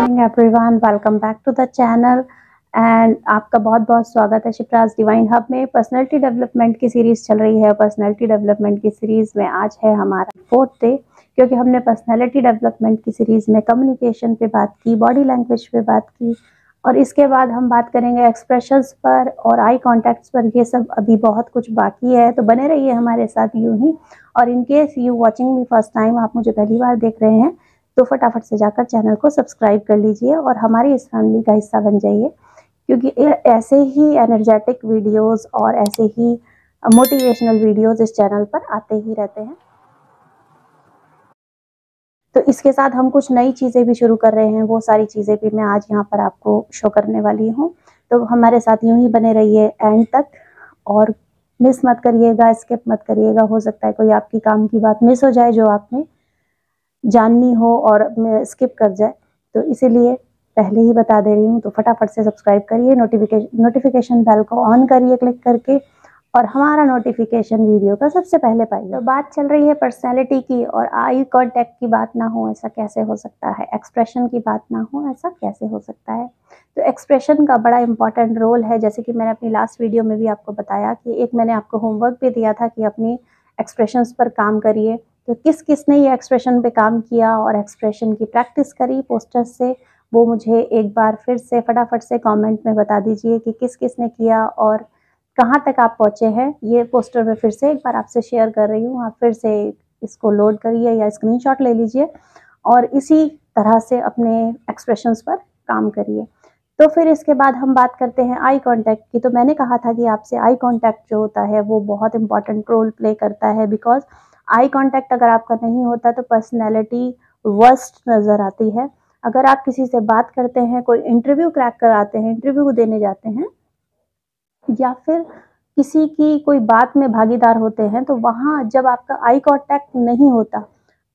Morning everyone, welcome back to the channel and आपका बहुत बहुत स्वागत है शिप्राज डिवाइन हब में। पर्सनालिटी डेवलपमेंट की सीरीज़ चल रही है। पर्सनालिटी डेवलपमेंट की सीरीज़ में आज है हमारा 4th डे, क्योंकि हमने पर्सनालिटी डेवलपमेंट की सीरीज़ में कम्युनिकेशन पे बात की, बॉडी लैंग्वेज पे बात की और इसके बाद हम बात करेंगे एक्सप्रेशंस पर और आई कॉन्टैक्ट्स पर। ये सब अभी बहुत कुछ बाकी है, तो बने रहिए हमारे साथ यूं ही। और in case you watching me first time, आप मुझे पहली बार देख रहे हैं, तो फटाफट से जाकर चैनल को सब्सक्राइब कर लीजिए और हमारी इस फैमिली का हिस्सा बन जाइए, क्योंकि ऐसे ही एनर्जेटिक वीडियोस और ऐसे ही मोटिवेशनल वीडियोस इस चैनल पर आते ही रहते हैं। तो इसके साथ हम कुछ नई चीज़ें भी शुरू कर रहे हैं, वो सारी चीज़ें भी मैं आज यहाँ पर आपको शो करने वाली हूँ। तो हमारे साथ यूं ही बने रहिए एंड तक और मिस मत करिएगा, स्किप मत करिएगा। हो सकता है कोई आपकी काम की बात मिस हो जाए जो आपने जाननी हो और मैं स्किप कर जाए, तो इसीलिए पहले ही बता दे रही हूँ। तो फटाफट से सब्सक्राइब करिए, नोटिफिकेशन बेल को ऑन करिए क्लिक करके और हमारा नोटिफिकेशन वीडियो का सबसे पहले पाइए। तो बात चल रही है पर्सनैलिटी की, और आई कांटेक्ट की बात ना हो ऐसा कैसे हो सकता है, एक्सप्रेशन की बात ना हो ऐसा कैसे हो सकता है। तो एक्सप्रेशन का बड़ा इंपॉर्टेंट रोल है। जैसे कि मैंने अपनी लास्ट वीडियो में भी आपको बताया कि एक मैंने आपको होमवर्क भी दिया था कि अपनी एक्सप्रेशंस पर काम करिए। तो किस किस ने ये एक्सप्रेशन पे काम किया और एक्सप्रेशन की प्रैक्टिस करी पोस्टर्स से, वो मुझे एक बार फिर से फटाफट से कमेंट में बता दीजिए कि किस किस ने किया और कहाँ तक आप पहुँचे हैं। ये पोस्टर मैं फिर से एक बार आपसे शेयर कर रही हूँ, आप फिर से इसको लोड करिए या स्क्रीनशॉट ले लीजिए और इसी तरह से अपने एक्सप्रेशंस पर काम करिए। तो फिर इसके बाद हम बात करते हैं आई कांटेक्ट की। तो मैंने कहा था कि आपसे आई कांटेक्ट जो होता है वो बहुत इंपॉर्टेंट रोल प्ले करता है, बिकॉज आई कांटेक्ट अगर आपका नहीं होता तो पर्सनैलिटी वर्स्ट नज़र आती है। अगर आप किसी से बात करते हैं, कोई इंटरव्यू क्रैक कराते हैं, इंटरव्यू देने जाते हैं या फिर किसी की कोई बात में भागीदार होते हैं, तो वहाँ जब आपका आई कांटेक्ट नहीं होता,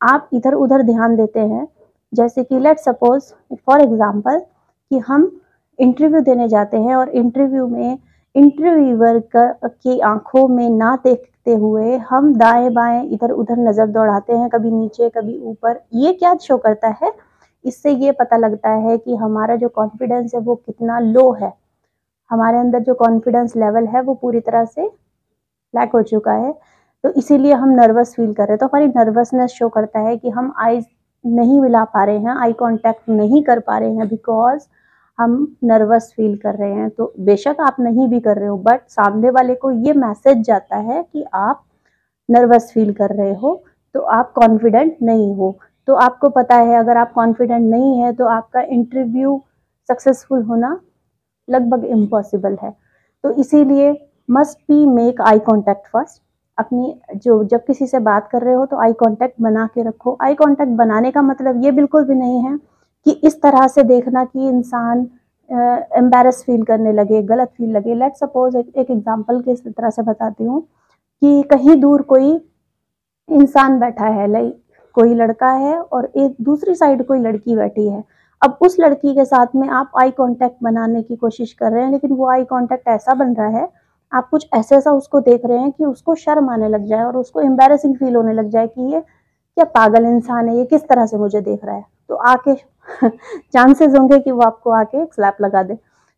आप इधर उधर ध्यान देते हैं। जैसे कि लेट्स सपोज फॉर एग्जांपल कि हम इंटरव्यू देने जाते हैं और इंटरव्यू में इंटरव्यूअर की आंखों में ना देखते हुए हम दाएं बाएं इधर उधर नज़र दौड़ाते हैं, कभी नीचे कभी ऊपर। ये क्या शो करता है, इससे ये पता लगता है कि हमारा जो कॉन्फिडेंस है वो कितना लो है, हमारे अंदर जो कॉन्फिडेंस लेवल है वो पूरी तरह से लैक हो चुका है। तो इसीलिए हम नर्वस फील कर रहे हैं। तो हमारी नर्वसनेस शो करता है कि हम आईज नहीं मिला पा रहे हैं, आई कांटेक्ट नहीं कर पा रहे हैं, बिकॉज हम नर्वस फील कर रहे हैं। तो बेशक आप नहीं भी कर रहे हो, बट सामने वाले को ये मैसेज जाता है कि आप नर्वस फील कर रहे हो, तो आप कॉन्फिडेंट नहीं हो। तो आपको पता है अगर आप कॉन्फिडेंट नहीं है तो आपका इंटरव्यू सक्सेसफुल होना लगभग इम्पॉसिबल है। तो इसीलिए must be make eye contact first. अपनी जो जब किसी से बात कर रहे हो तो आई कांटेक्ट बना के रखो। आई कांटेक्ट बनाने का मतलब ये बिल्कुल भी नहीं है कि इस तरह से देखना कि इंसान एम्बेरस फील करने लगे, गलत फील लगे। लेट्स सपोज एक एग्जांपल के तरह से बताती हूँ कि कहीं दूर कोई इंसान बैठा है, लाइक कोई लड़का है और एक दूसरी साइड कोई लड़की बैठी है। अब उस लड़की के साथ में आप आई कांटेक्ट बनाने की कोशिश कर रहे हैं, लेकिन वो आई कांटेक्ट ऐसा बन रहा है, आप कुछ ऐसा उसको देख रहे हैं कि उसको शर्म आने लग जाए और उसको एम्बैरेसिंग फील होने लग जाए कि ये क्या पागल इंसान है, ये किस तरह से मुझे देख रहा है। तो आके चांसेस होंगे कि वो आपको आके एक स्लैप लगा दे।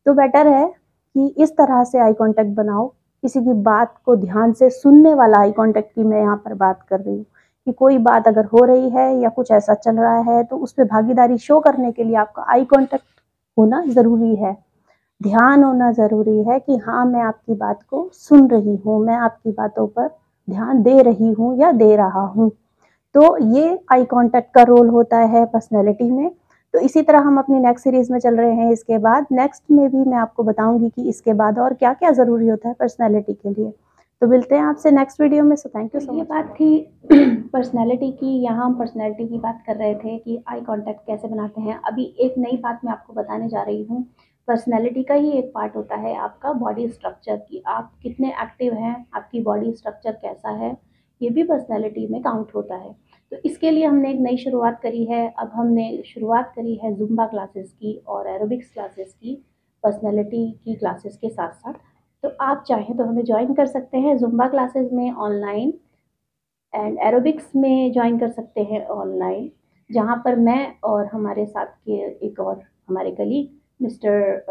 तो बेटर है कि इस तरह से आई कांटेक्ट बनाओ, किसी की बात को ध्यान से सुनने वाला आई कांटेक्ट की मैं यहाँ पर बात कर रही हूँ। कि कोई बात अगर हो रही है या कुछ ऐसा चल रहा है तो उस पर भागीदारी शो करने के लिए आपका आई कांटेक्ट होना ज़रूरी है, ध्यान होना ज़रूरी है कि हाँ मैं आपकी बात को सुन रही हूँ, मैं आपकी बातों पर ध्यान दे रही हूँ या दे रहा हूँ। तो ये आई कांटेक्ट का रोल होता है पर्सनैलिटी में। तो इसी तरह हम अपनी नेक्स्ट सीरीज़ में चल रहे हैं। इसके बाद नेक्स्ट में भी मैं आपको बताऊंगी कि इसके बाद और क्या क्या ज़रूरी होता है पर्सनैलिटी के लिए। तो मिलते हैं आपसे नेक्स्ट वीडियो में। So thank you so much. ये बात थी पर्सनैलिटी की। यहाँ हम पर्सनैलिटी की बात कर रहे थे कि आई कांटेक्ट कैसे बनाते हैं। अभी एक नई बात मैं आपको बताने जा रही हूँ। पर्सनैलिटी का ही एक पार्ट होता है आपका बॉडी स्ट्रक्चर, की आप कितने एक्टिव हैं, आपकी बॉडी स्ट्रक्चर कैसा है, ये भी पर्सनैलिटी में काउंट होता है। तो इसके लिए हमने एक नई शुरुआत करी है। अब हमने शुरुआत करी है जुम्बा क्लासेस की और एरोबिक्स क्लासेस की, पर्सनैलिटी की क्लासेस के साथ साथ। तो आप चाहें तो हमें ज्वाइन कर सकते हैं जुम्बा क्लासेस में ऑनलाइन, एंड एरोबिक्स में ज्वाइन कर सकते हैं ऑनलाइन। जहाँ पर मैं और हमारे साथ के एक और हमारे colleague mister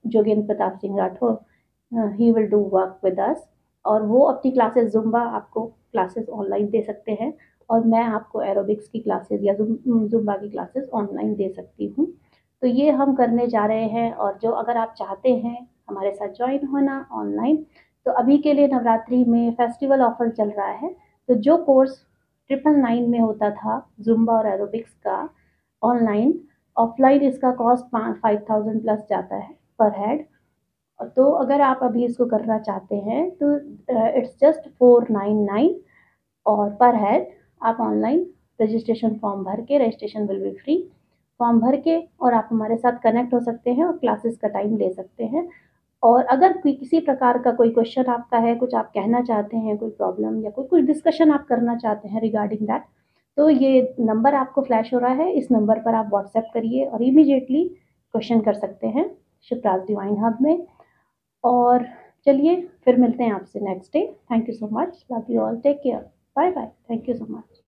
Jogendra Pratap Singh Rathore, he will do work with us, और वो अपनी क्लासेस जुम्बा आपको क्लासेस ऑनलाइन दे सकते हैं, और मैं आपको एरोबिक्स की क्लासेस या जुम्बा की क्लासेस ऑनलाइन दे सकती हूँ। तो ये हम करने जा रहे हैं, और जो अगर आप चाहते हैं हमारे साथ ज्वाइन होना ऑनलाइन, तो अभी के लिए नवरात्रि में फेस्टिवल ऑफर चल रहा है। तो जो कोर्स 999 में होता था जुम्बा और एरोबिक्स का ऑनलाइन, ऑफलाइन इसका कॉस्ट 5000 प्लस जाता है पर हेड। तो अगर आप अभी इसको करना चाहते हैं तो इट्स जस्ट 499, और पर हेड आप ऑनलाइन रजिस्ट्रेशन फॉर्म भर के, registration will be free, form भर के और आप हमारे साथ कनेक्ट हो सकते हैं और क्लासेस का टाइम ले सकते हैं। और अगर किसी प्रकार का कोई क्वेश्चन आपका है, कुछ आप कहना चाहते हैं, कोई प्रॉब्लम या कोई कुछ डिस्कशन आप करना चाहते हैं रिगार्डिंग दैट, तो ये नंबर आपको फ्लैश हो रहा है, इस नंबर पर आप व्हाट्सएप करिए और इमीडिएटली क्वेश्चन कर सकते हैं शिप्राज डिवाइन हब में। और चलिए फिर मिलते हैं आपसे next day. Thank you so much, love you all, take care, bye bye, thank you so much.